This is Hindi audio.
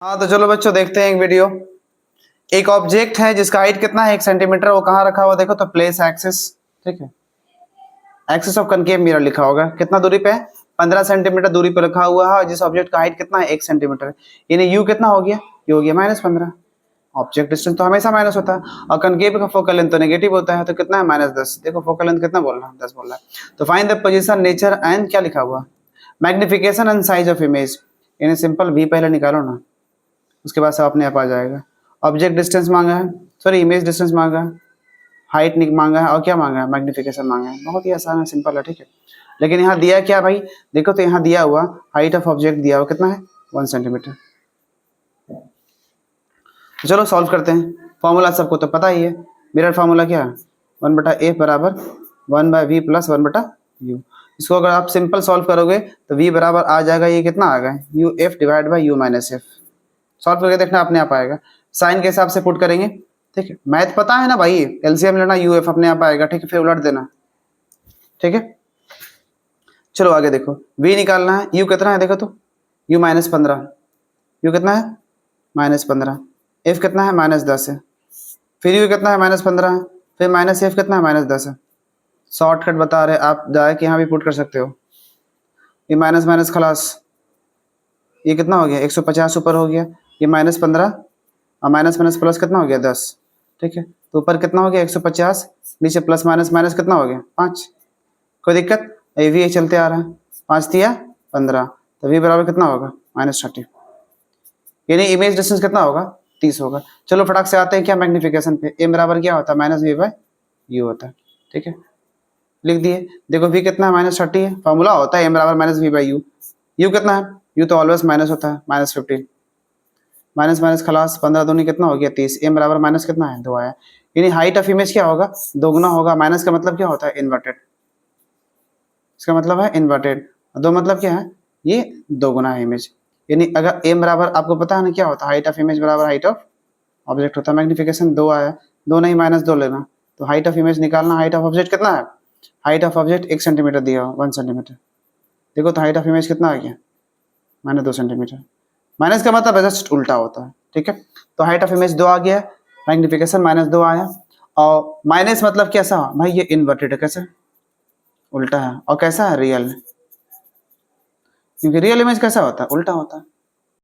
हाँ तो चलो बच्चों देखते हैं एक वीडियो। एक ऑब्जेक्ट है जिसका हाइट कितना है 1 सेंटीमीटर, वो कहाँ रखा हुआ देखो तो प्लेस एक्सिस, ठीक है। एक्सिस ऑफ कनकेव मिरर लिखा होगा, कितना दूरी पे है 15 सेंटीमीटर दूरी पे रखा हुआ है और जिस ऑब्जेक्ट का हाइट कितना है 1 सेंटीमीटर, यानी यू कितना हो गया, यू हो गया -15। ऑब्जेक्ट डिस्टेंस तो हमेशा माइनस होता है और कनकेव का फोकल लेंथ तो नेगेटिव होता है, तो कितना है -10। देखो फोकल लेंथ कितना बोल रहा है 10 बोल रहा है। तो find the position nature and क्या लिखा हुआ, magnification and size of image, यानी सिंपल वी पहले निकालो ना, उसके बाद सब अपने आप आ जाएगा। ऑब्जेक्ट डिस्टेंस मांगा है, सॉरी इमेज डिस्टेंस मांगा है, हाइट मांगा है और क्या मांगा है, मैग्निफिकेशन मांगा है। बहुत ही आसान है, सिंपल है, ठीक है। लेकिन यहाँ दिया क्या भाई, देखो तो यहाँ दिया हुआ हाइट ऑफ ऑब्जेक्ट दिया हुआ कितना है 1 सेंटीमीटर। तो चलो सॉल्व करते हैं। फॉर्मूला सबको तो पता ही है, मिरर फार्मूला क्या है 1/f बराबर 1/v प्लस 1/u। इसको अगर आप सिंपल सॉल्व करोगे तो v बराबर आ जाएगा, ये कितना आ गया uf divide by u minus F. Solve करके देखना अपने आप आएगा, साइन के हिसाब से पुट करेंगे, ठीक है। मैथ पता है ना भाई, एलसीएम लेना यूएफ अपने आप आएगा, ठीक है, फिर उलट देना, ठीक है। चलो आगे देखो, v निकालना है, u कितना है देखो तो u -15, u कितना है -15, f कितना है -10 है, फिर u कितना है -15 है, फिर माइनस एफ कितना है -10 है। शॉर्टकट बता रहे आप, डायरेक्ट यहाँ भी पुट कर सकते हो, ये माइनस माइनस खलास, ये कितना हो गया 150 ऊपर हो गया, ये -15 और माइनस माइनस प्लस कितना हो गया 10, ठीक है। तो ऊपर कितना हो गया 150, नीचे प्लस माइनस माइनस कितना हो गया 5, कोई दिक्कत, ये भी चलते आ रहा है, 5 दिया 15, तो v बराबर कितना होगा -30, यानी इमेज डिस्टेंस कितना होगा 30 होगा। चलो फटाक से आते हैं क्या मैग्निफिकेशन पे, m बराबर क्या होता है -v/u होता है, ठीक है, लिख दिए। देखो v कितना है -30 है, फॉर्मूला होता है m बराबर -v/u, u कितना है, u तो ऑलवेज माइनस होता है -15, माइनस माइनस खलास 15 दूनी कितना हो गया 30, m बराबर माइनस कितना है 2 आया, यानी हाइट ऑफ इमेज क्या होगा दोगुना होगा। माइनस का मतलब क्या होता है इन्वर्टेड, इसका मतलब है इन्वर्टेड, दो मतलब क्या है ये दोगुना है इमेज। यानी अगर m बराबर आपको पता है ना क्या होता है, हाइट ऑफ इमेज बराबर हाइट ऑफ ऑब्जेक्ट होता है। मैग्निफिकेशन 2 आया, 2 नहीं -2 लेना, तो हाइट ऑफ इमेज निकालना, हाइट ऑफ ऑब्जेक्ट कितना है, हाइट ऑफ ऑब्जेक्ट 1 सेंटीमीटर दिया हो 1 सेंटीमीटर, देखो तो हाइट ऑफ इमेज कितना आ गया -2 सेंटीमीटर। माइनस का मतलब जस्ट उल्टा होता है, ठीक है। तो हाइट ऑफ इमेज 2 आ गया, मैग्निफिकेशन -2 आया, और माइनस मतलब कैसा भाई, ये इन्वर्टेड है, कैसा उल्टा है, और कैसा है रियल, क्योंकि रियल इमेज कैसा होता है उल्टा होता है।